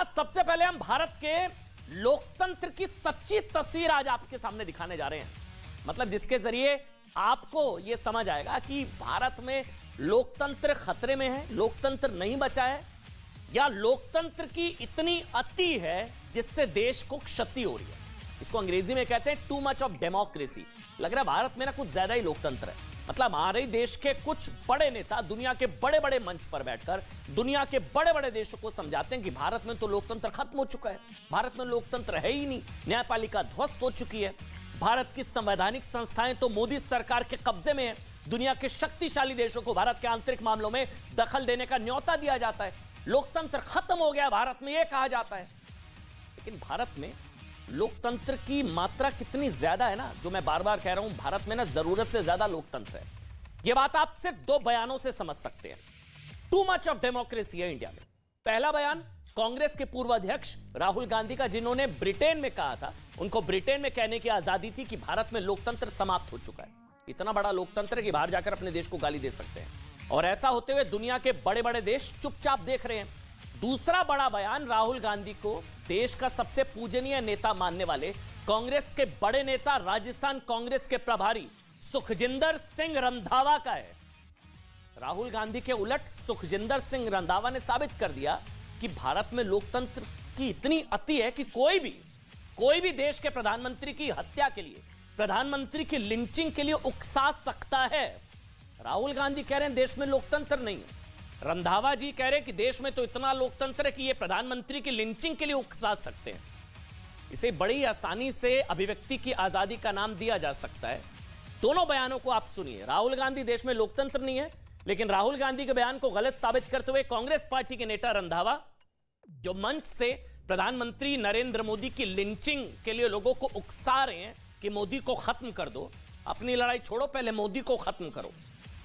साथ सबसे पहले हम भारत के लोकतंत्र की सच्ची तस्वीर आज आपके सामने दिखाने जा रहे हैं, मतलब जिसके जरिए आपको यह समझ आएगा कि भारत में लोकतंत्र खतरे में है, लोकतंत्र नहीं बचा है, या लोकतंत्र की इतनी अति है जिससे देश को क्षति हो रही है। इसको अंग्रेजी में कहते हैं टू मच ऑफ डेमोक्रेसी। लग रहा है भारत में ना कुछ ज्यादा ही लोकतंत्र है। मतलब हमारे देश के कुछ बड़े नेता दुनिया के बड़े बड़े मंच पर बैठकर दुनिया के बड़े बड़े देशों को समझाते हैं कि भारत में तो लोकतंत्र खत्म हो चुका है, भारत में लोकतंत्र है ही नहीं, न्यायपालिका ध्वस्त हो चुकी है, भारत की संवैधानिक संस्थाएं तो मोदी सरकार के कब्जे में है, दुनिया के शक्तिशाली देशों को भारत के आंतरिक मामलों में दखल देने का न्योता दिया जाता है, लोकतंत्र खत्म हो गया भारत में, यह कहा जाता है। लेकिन भारत में लोकतंत्र की मात्रा कितनी ज्यादा है ना, जो मैं बार बार कह रहा हूं, भारत में ना जरूरत से ज्यादा लोकतंत्र है। यह बात आप सिर्फ दो बयानों से समझ सकते हैं। टू मच ऑफ डेमोक्रेसी है इंडिया में। पहला बयान कांग्रेस के पूर्व अध्यक्ष राहुल गांधी का, जिन्होंने ब्रिटेन में कहा था, उनको ब्रिटेन में कहने की आजादी थी कि भारत में लोकतंत्र समाप्त हो चुका है। इतना बड़ा लोकतंत्र है कि बाहर जाकर अपने देश को गाली दे सकते हैं, और ऐसा होते हुए दुनिया के बड़े बड़े देश चुपचाप देख रहे हैं। दूसरा बड़ा बयान राहुल गांधी को देश का सबसे पूजनीय नेता मानने वाले कांग्रेस के बड़े नेता, राजस्थान कांग्रेस के प्रभारी सुखजिंदर सिंह रंधावा का है। राहुल गांधी के उलट सुखजिंदर सिंह रंधावा ने साबित कर दिया कि भारत में लोकतंत्र की इतनी अति है कि कोई भी देश के प्रधानमंत्री की हत्या के लिए, प्रधानमंत्री की लिंचिंग के लिए उकसा सकता है। राहुल गांधी कह रहे हैं देश में लोकतंत्र नहीं है, रंधावा जी कह रहे हैं कि देश में तो इतना लोकतंत्र है कि ये प्रधानमंत्री की लिंचिंग के लिए उकसा सकते हैं। इसे बड़ी आसानी से अभिव्यक्ति की आजादी का नाम दिया जा सकता है। दोनों बयानों को आप सुनिए। राहुल गांधी देश में लोकतंत्र नहीं है, लेकिन राहुल गांधी के बयान को गलत साबित करते हुए कांग्रेस पार्टी के नेता रंधावा, जो मंच से प्रधानमंत्री नरेंद्र मोदी की लिंचिंग के लिए लोगों को उकसा रहे हैं कि मोदी को खत्म कर दो, अपनी लड़ाई छोड़ो, पहले मोदी को खत्म करो।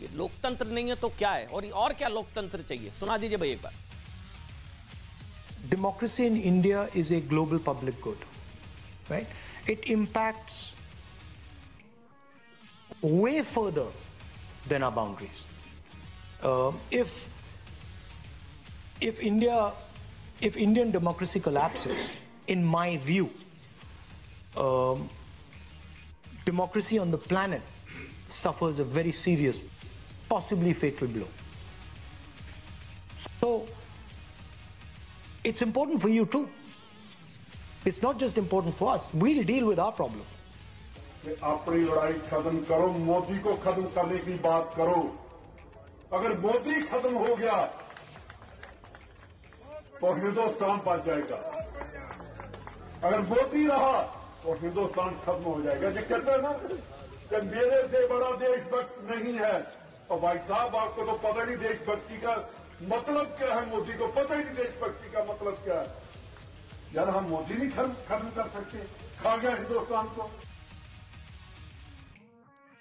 ये लोकतंत्र नहीं है तो क्या है, और क्या लोकतंत्र चाहिए? सुना दीजिए भाई एक बार। Democracy in India is a global public good, right? It impacts way further than our boundaries. If Indian democracy collapses, in my view, democracy on the planet suffers a very serious, possibly fatal blow. So it's important for you too. It's not just important for us. We'll deal with our problem. अपनी लड़ाई खत्म करो, मोदी को खत्म करने की बात करो। अगर मोदी खत्म हो गया तो हिंदुस्तान बच जाएगा, अगर मोदी रहा तो हिंदुस्तान खत्म हो जाएगा। ये कहते हैं ना कि मेरे से बड़ा देशभक्त नहीं है, और भाई साहब आपको तो पता नहीं देशभक्ति का मतलब क्या है, मोदी को पता ही नहीं देशभक्ति का मतलब क्या है। यार हम मोदी नहीं खत्म कर सकते, खा गया हिंदुस्तान को।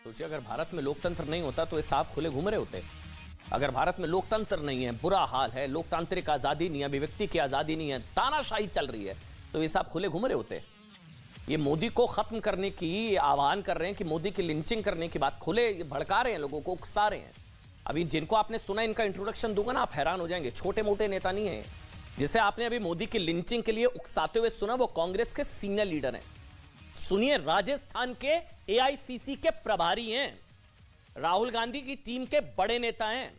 सोचिए अगर भारत में लोकतंत्र नहीं होता तो ये सांप खुले घूम रहे होते। अगर भारत में लोकतंत्र नहीं है, बुरा हाल है, लोकतांत्रिक आजादी नहीं है, अभिव्यक्ति की आजादी नहीं है, तानाशाही चल रही है, तो ये सांप खुले घूम रहे होते। ये मोदी को खत्म करने की आह्वान कर रहे हैं कि मोदी की लिंचिंग करने की बात खुले भड़का रहे हैं, लोगों को उकसा रहे हैं। अभी जिनको आपने सुना, इनका इंट्रोडक्शन दूंगा ना, आप हैरान हो जाएंगे। छोटे मोटे नेता नहीं है। जिसे आपने अभी मोदी की लिंचिंग के लिए उकसाते हुए सुना, वो कांग्रेस के सीनियर लीडर हैं। सुनिए, राजस्थान के एआईसीसी के प्रभारी हैं, राहुल गांधी की टीम के बड़े नेता हैं।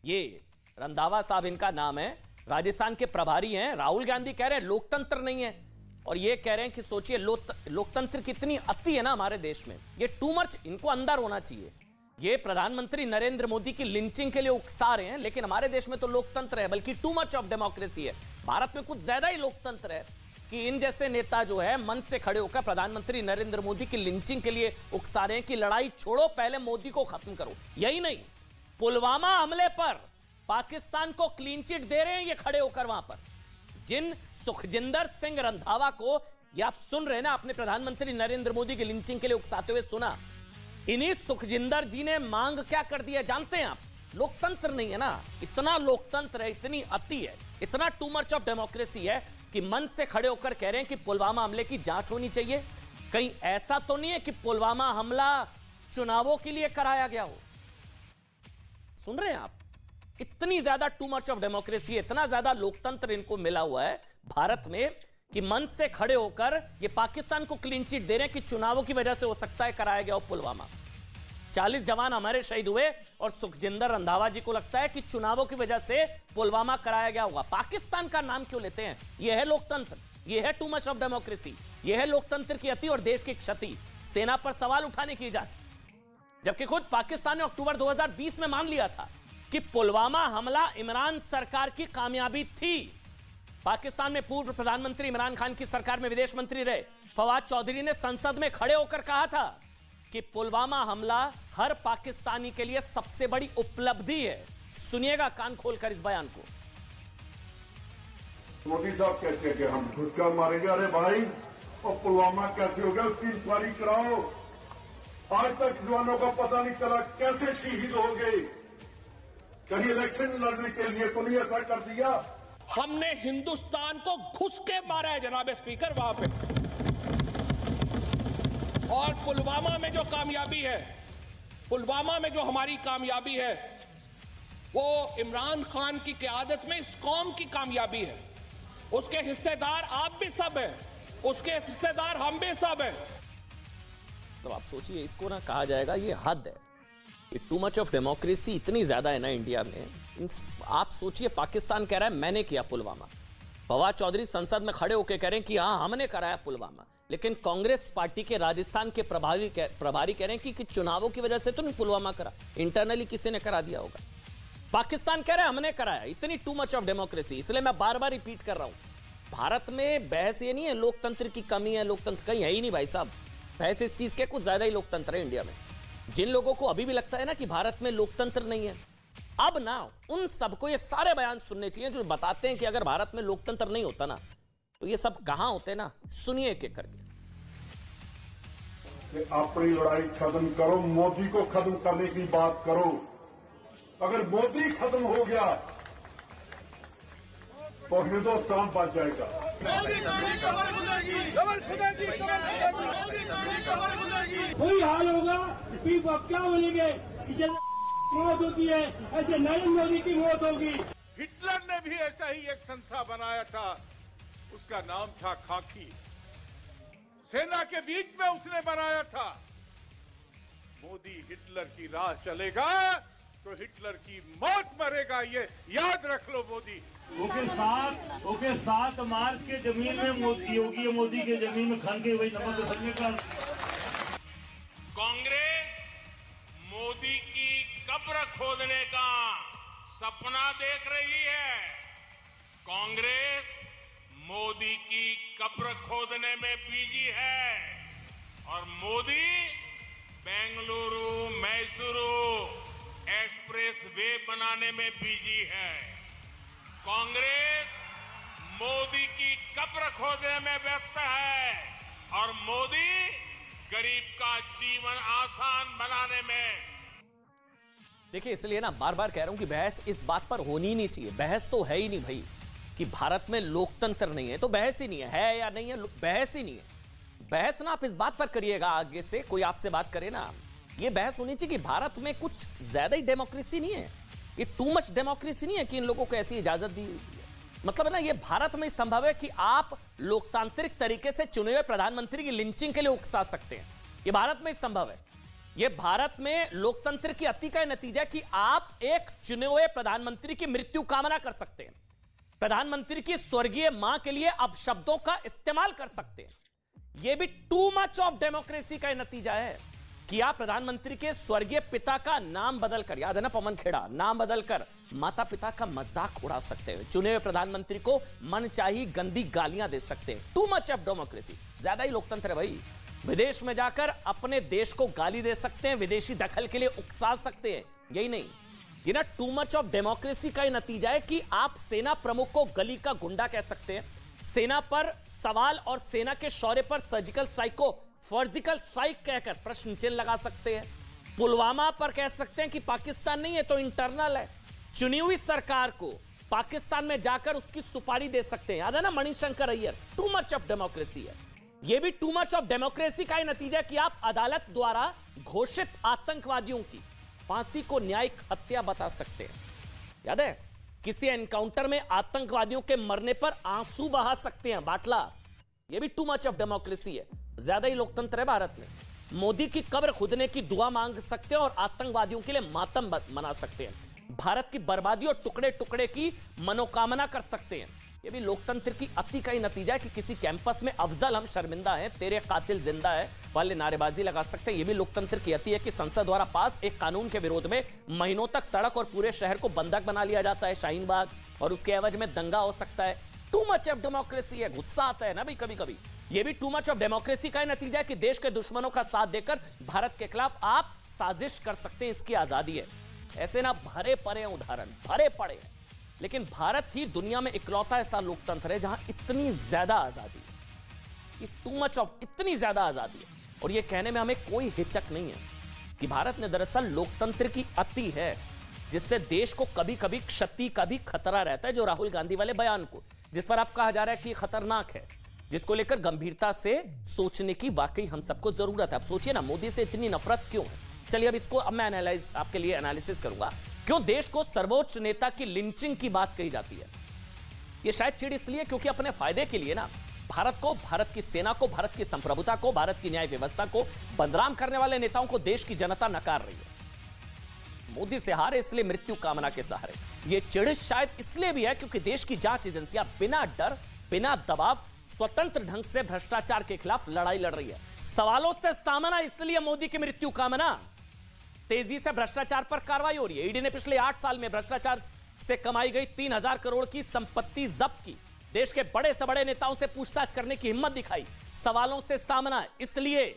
ये रंधावा साहब इनका नाम है, राजस्थान के प्रभारी हैं। राहुल गांधी कह रहे हैं लोकतंत्र नहीं है, और ये कह रहे हैं कि सोचिए लोकतंत्र कितनी अति है ना हमारे देश में, ये टू मच, इनको अंदर होना चाहिए। ये प्रधानमंत्री नरेंद्र मोदी की लिंचिंग के लिए उकसा रहे हैं, लेकिन हमारे देश में तो लोकतंत्र है, बल्कि टू मच ऑफ डेमोक्रेसी है। भारत में कुछ ज्यादा ही लोकतंत्र है कि इन जैसे नेता जो है मंच से खड़े होकर प्रधानमंत्री नरेंद्र मोदी की लिंचिंग के लिए उकसा रहे हैं कि लड़ाई छोड़ो, पहले मोदी को खत्म करो। यही नहीं, पुलवामा हमले पर पाकिस्तान को क्लीन चिट दे रहे हैं ये खड़े होकर वहां पर। जिन सुखजिंदर सिंह रंधावा को ये आप सुन रहे हैं ना, अपने प्रधानमंत्री नरेंद्र मोदी की लिंचिंग के लिए उकसाते हुए सुना, इन्हीं सुखजिंदर जी ने मांग क्या कर दी है जानते हैं आप? लोकतंत्र नहीं है ना, इतना लोकतंत्र है, इतनी अति है, इतना टू मच ऑफ डेमोक्रेसी है कि मंच से खड़े होकर कह रहे हैं कि पुलवामा हमले की जांच होनी चाहिए। कहीं ऐसा तो नहीं है कि पुलवामा हमला चुनावों के लिए कराया गया हो? सुन रहे हैं आप? इतनी ज्यादा टू मच ऑफ डेमोक्रेसी, इतना ज्यादा लोकतंत्र इनको मिला हुआ है भारत में कि मंच से खड़े होकर ये पाकिस्तान को क्लीन चिट दे रहे हैं कि चुनावों की वजह से हो सकता है कराया गया हो पुलवामा। 40 जवान हमारे शहीद हुए और सुखजिंदर रंधावा जी को लगता है कि चुनावों की वजह से पुलवामा कराया गया होगा। पाकिस्तान का नाम क्यों लेते हैं? यह है लोकतंत्र, यह है टू मच ऑफ डेमोक्रेसी, यह है लोकतंत्र की अति और देश की क्षति। सेना पर सवाल उठाने की इजाजत, जबकि खुद पाकिस्तान ने अक्टूबर 2020 में मान लिया था कि पुलवामा हमला इमरान सरकार की कामयाबी थी। पाकिस्तान में पूर्व प्रधानमंत्री इमरान खान की सरकार में विदेश मंत्री रहे फवाद चौधरी ने संसद में खड़े होकर कहा था कि पुलवामा हमला हर पाकिस्तानी के लिए सबसे बड़ी उपलब्धि है। सुनिएगा कान खोलकर इस बयान को। मोदी साहब कहते हैं कि हम घुसकर मारेंगे। अरे भाई, और पुलवामा कैसे हो गया उसकी इंक्वायरी कराओ। आज तक जवानों का पता नहीं चला कैसे शहीद हो गए। कहीं इलेक्शन लड़ने के लिए तो नहीं ऐसा कर दिया? हमने हिंदुस्तान को घुस के मारा है जनाब स्पीकर वहां पे। और पुलवामा में जो कामयाबी है, पुलवामा में जो हमारी कामयाबी है, वो इमरान खान की क़यादत में इस कौम की कामयाबी है। उसके हिस्सेदार आप भी सब हैं, उसके हिस्सेदार हम भी सब हैं। तो आप सोचिए, इसको ना कहा जाएगा ये हद है, ये टू मच ऑफ डेमोक्रेसी इतनी ज्यादा है ना इंडिया में। आप सोचिए, पाकिस्तान कह रहा है मैंने किया पुलवामा, फवाद चौधरी संसद में खड़े होकर कह रहे हैं कि हाँ हमने कराया पुलवामा, लेकिन कांग्रेस पार्टी के राजस्थान के प्रभारी कह रहे हैं कि चुनावों की वजह से तो नहीं पुलवामा करा, इंटरनली किसी ने करा दिया होगा। पाकिस्तान कह रहा है हमने कराया। इतनी टू मच ऑफ डेमोक्रेसी। इसलिए मैं बार बार रिपीट कर रहा हूं, भारत में बहस ये नहीं है लोकतंत्र की कमी है, लोकतंत्र कहीं है ही नहीं भाई साहब। बहस इस चीज के कुछ ज्यादा ही लोकतंत्र है इंडिया में। जिन लोगों को अभी भी लगता है ना कि भारत में लोकतंत्र नहीं है, अब ना उन सबको ये सारे बयान सुनने चाहिए जो बताते हैं कि अगर भारत में लोकतंत्र नहीं होता ना तो ये सब कहां होते ना। सुनिए के करके। अपनी लड़ाई खत्म करो, मोदी को खत्म करने की बात करो। अगर मोदी खत्म हो गया तो हिंदुस्तान बच जाएगा। वही हाल होगा। क्या बोलेंगे कि जैसे मौत होती है ऐसे नरेंद्र मोदी की मौत होगी। हिटलर ने भी ऐसा ही एक संस्था बनाया था, उसका नाम था खाकी। सेना के बीच में उसने बनाया था। मोदी हिटलर की राह चलेगा तो हिटलर की मौत मरेगा, ये याद रख लो मोदी। ओके 7 मार्च के जमीन में योगी मोदी के जमीन में खन के वही नमक रखने का। कांग्रेस मोदी की कब्र खोदने का सपना देख रही है। कांग्रेस मोदी की कब्र खोदने में बिजी है और मोदी बेंगलुरु मैसूरू एक्सप्रेस वे बनाने में बिजी है। कांग्रेस मोदी की कब्र खोदने में व्यस्त है और मोदी गरीब का जीवन आसान बनाने में। देखिए, इसलिए ना बार बार कह रहा हूं कि बहस इस बात पर होनी ही नहीं चाहिए। बहस तो है ही नहीं भाई कि भारत में लोकतंत्र नहीं है, तो बहस ही नहीं है या नहीं है, बहस ही नहीं है। बहस ना आप इस बात पर करिएगा, आगे से कोई आपसे बात करे ना, ये बहस होनी चाहिए कि भारत में कुछ ज्यादा ही डेमोक्रेसी नहीं है, ये टू मच डेमोक्रेसी नहीं है कि इन लोगों को ऐसी इजाजत दी हुई है। मतलब ना, ये भारत में संभव है कि आप लोकतांत्रिक तरीके से चुने हुए प्रधानमंत्री की लिंचिंग के लिए उकसा सकते हैं। ये भारत में संभव है। ये भारत में लोकतंत्र की अति का नतीजा है कि आप एक चुने हुए प्रधानमंत्री की मृत्यु कामना कर सकते हैं, प्रधानमंत्री की स्वर्गीय मां के लिए अब शब्दों का इस्तेमाल कर सकते हैं। यह भी टू मच ऑफ डेमोक्रेसी का नतीजा है कि आप प्रधानमंत्री के स्वर्गीय पिता का नाम बदलकर, याद है ना पवन खेड़ा, नाम बदलकर माता पिता का मजाक उड़ा सकते हैं, चुने हुए प्रधानमंत्री को मनचाही गंदी गालियां दे सकते हैं। टू मच ऑफ डेमोक्रेसी, ज्यादा ही लोकतंत्र है भाई। विदेश में जाकर अपने देश को गाली दे सकते हैं, विदेशी दखल के लिए उकसा सकते हैं। यही नहीं, ये ना टू मच ऑफ डेमोक्रेसी का नतीजा है कि आप सेना प्रमुख को गली का गुंडा कह सकते हैं, सेना पर सवाल और सेना के शौर्य पर सर्जिकल स्ट्राइक को फर्जिकल स्ट्राइक कहकर प्रश्न चिन्ह लगा सकते हैं। पुलवामा पर कह सकते हैं कि पाकिस्तान नहीं है तो इंटरनल है। चुनी हुई सरकार को पाकिस्तान में जाकर उसकी सुपारी दे सकते हैं, याद है ना Manishankar Iyer. Too much of democracy है। यह भी टू मच ऑफ डेमोक्रेसी का ही नतीजा कि आप अदालत द्वारा घोषित आतंकवादियों की फांसी को न्यायिक हत्या बता सकते हैं। याद है, किसी एनकाउंटर में आतंकवादियों के मरने पर आंसू बहा सकते हैं, बाटला। ये भी टू मच ऑफ डेमोक्रेसी है, ज्यादा ही लोकतंत्र है भारत में। मोदी की कब्र खुदने की दुआ मांग सकते हैं और आतंकवादियों के लिए मातम मना सकते हैं। भारत की बर्बादी और टुकड़े टुकड़े की मनोकामना कर सकते हैं। ये भी लोकतंत्र की अति का ही नतीजा है कि किसी कैंपस में अफजल हम शर्मिंदा हैं, तेरे कातिल जिंदा है वाले नारेबाजी लगा सकते हैं। ये भी लोकतंत्र की अति है कि संसद द्वारा पास एक कानून के विरोध में महीनों तक सड़क और पूरे शहर को बंधक बना लिया जाता है, शाहीन बाग, और उसके एवज में दंगा हो सकता है। टू मच ऑफ डेमोक्रेसी है, गुस्सा आता है ना भाई कभी कभी। ये भी टू मच ऑफ डेमोक्रेसी का नतीजा है कि देश के दुश्मनों का साथ देकर भारत के खिलाफ आप साजिश कर सकते हैं, इसकी आजादी है। ऐसे ना भरे पड़े उदाहरण, भरे पड़े हैं, लेकिन भारत ही दुनिया में इकलौता ऐसा लोकतंत्र है जहां इतनी ज्यादा आजादी है। ये टू मच ऑफ, इतनी ज्यादा आजादी है, और ये कहने में हमें कोई हिचक नहीं है कि भारत में दरअसल लोकतंत्र की अति है, जिससे देश को कभी कभी क्षति का भी खतरा रहता है। जो राहुल गांधी वाले बयान को, जिस पर आप कहा जा रहा है कि खतरनाक है, जिसको लेकर गंभीरता से सोचने की वाकई हम सबको जरूरत है। अब सोचिए ना, मोदी से इतनी नफरत क्यों है? चलिए अब इसको अब मैं आपके लिए एनालिसिस करूंगा। क्यों देश को सर्वोच्च नेता की लिंचिंग की बात कही जाती है? यह शायद चिढ़ इसलिए क्योंकि अपने फायदे के लिए ना भारत को, भारत की सेना को, भारत की संप्रभुता को, भारत की न्याय व्यवस्था को बदनाम करने वाले नेताओं को देश की जनता नकार रही है। मोदी से हारे इसलिए मृत्यु कामना के सहारे। यह चिढ़ शायद इसलिए भी है क्योंकि देश की जांच एजेंसियां बिना डर, बिना दबाव, स्वतंत्र ढंग से भ्रष्टाचार के खिलाफ लड़ाई लड़ रही है। सवालों से सामना इसलिए मोदी की मृत्यु कामना। तेजी से भ्रष्टाचार पर कार्रवाई हो रही है। ईडी ने पिछले 8 साल में भ्रष्टाचार से कमाई गई 3000 करोड़ की संपत्ति जब्त की। देश के बड़े से बड़े नेताओं से पूछताछ करने की हिम्मत दिखाई। सवालों से सामना इसलिए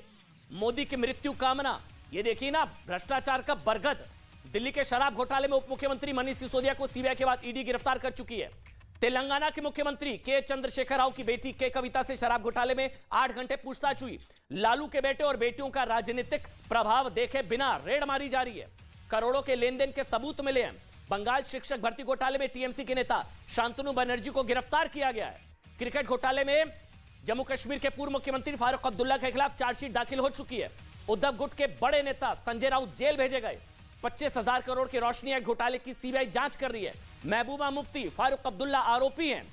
मोदी की मृत्यु कामना। ये देखिए ना, भ्रष्टाचार का बरगद। दिल्ली के शराब घोटाले में उप मुख्यमंत्री मनीष सिसोदिया को सीबीआई के बाद ईडी गिरफ्तार कर चुकी है। तेलंगाना के मुख्यमंत्री के चंद्रशेखर राव की बेटी के कविता से शराब घोटाले में 8 घंटे पूछताछ हुई। लालू के बेटे और बेटियों का राजनीतिक प्रभाव देखे बिना रेड मारी जा रही है। करोड़ों के लेन देन के सबूत मिले हैं। बंगाल शिक्षक भर्ती घोटाले में टीएमसी के नेता शांतनु बनर्जी को गिरफ्तार किया गया है। क्रिकेट घोटाले में जम्मू कश्मीर के पूर्व मुख्यमंत्री फारूक अब्दुल्ला के खिलाफ चार्जशीट दाखिल हो चुकी है। उद्धव गुट के बड़े नेता संजय राउत जेल भेजे गए। 25,000 करोड़ के रोशनी एक्ट घोटाले की सीबीआई जांच कर रही है। महबूबा मुफ्ती, फारूक अब्दुल्ला आरोपी हैं,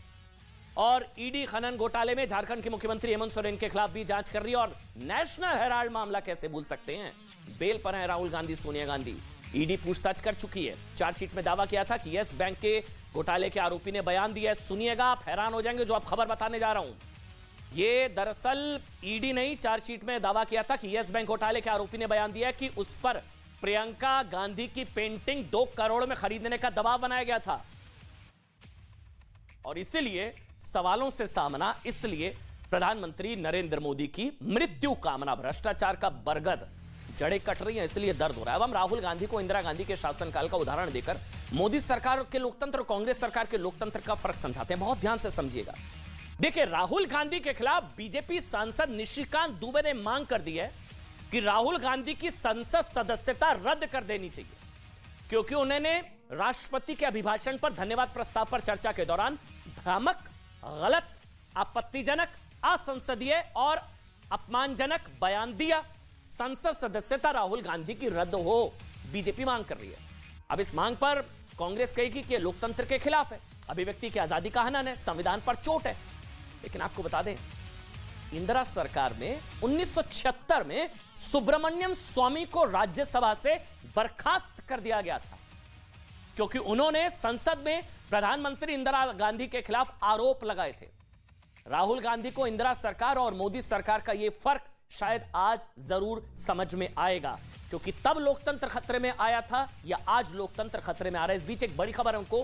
और ईडी खनन घोटाले में झारखंड के मुख्यमंत्री हेमंत सोरेन के खिलाफ भी जांच कर रही है। और नेशनल हेराल्ड मामला कैसे भूल सकते हैं? बेल पर हैं राहुल गांधी, सोनिया गांधी। ईडी पूछताछ कर चुकी है। चार्जशीट में दावा किया था कि यस बैंक के घोटाले के आरोपी ने बयान दिया है। सुनिएगा, आप हैरान हो जाएंगे जो आप खबर बताने जा रहा हूं। ये दरअसल ईडी नहीं, चार्जशीट में दावा किया था कि यस बैंक घोटाले के आरोपी ने बयान दिया कि उस पर प्रियंका गांधी की पेंटिंग 2 करोड़ में खरीदने का दबाव बनाया गया था, और इसीलिए सवालों से सामना, इसलिए प्रधानमंत्री नरेंद्र मोदी की मृत्यु कामना। भ्रष्टाचार का बरगद, जड़ें कट रही हैं, इसलिए दर्द हो रहा है। अब हम राहुल गांधी को इंदिरा गांधी के शासनकाल का उदाहरण देकर मोदी सरकार के लोकतंत्र और कांग्रेस सरकार के लोकतंत्र का फर्क समझाते हैं। बहुत ध्यान से समझिएगा। देखिए, राहुल गांधी के खिलाफ बीजेपी सांसद निशिकांत दुबे ने मांग कर दी है कि राहुल गांधी की संसद सदस्यता रद्द कर देनी चाहिए, क्योंकि उन्होंने राष्ट्रपति के अभिभाषण पर धन्यवाद प्रस्ताव पर चर्चा के दौरान भ्रामक, गलत, आपत्तिजनक, असंसदीय और अपमानजनक बयान दिया। संसद सदस्यता राहुल गांधी की रद्द हो, बीजेपी मांग कर रही है। अब इस मांग पर कांग्रेस कहेगी कि लोकतंत्र के खिलाफ है, अभिव्यक्ति की आजादी का हनन है, संविधान पर चोट है। लेकिन आपको बता दें, इंदिरा सरकार में 1976 में सुब्रमण्यम स्वामी को राज्यसभा से बर्खास्त कर दिया गया था, क्योंकि उन्होंने संसद में प्रधानमंत्री इंदिरा गांधी के खिलाफ आरोप लगाए थे। राहुल गांधी को इंदिरा सरकार और मोदी सरकार का यह फर्क शायद आज जरूर समझ में आएगा, क्योंकि तब लोकतंत्र खतरे में आया था या आज लोकतंत्र खतरे में आ रहा है। इस बीच एक बड़ी खबर हमको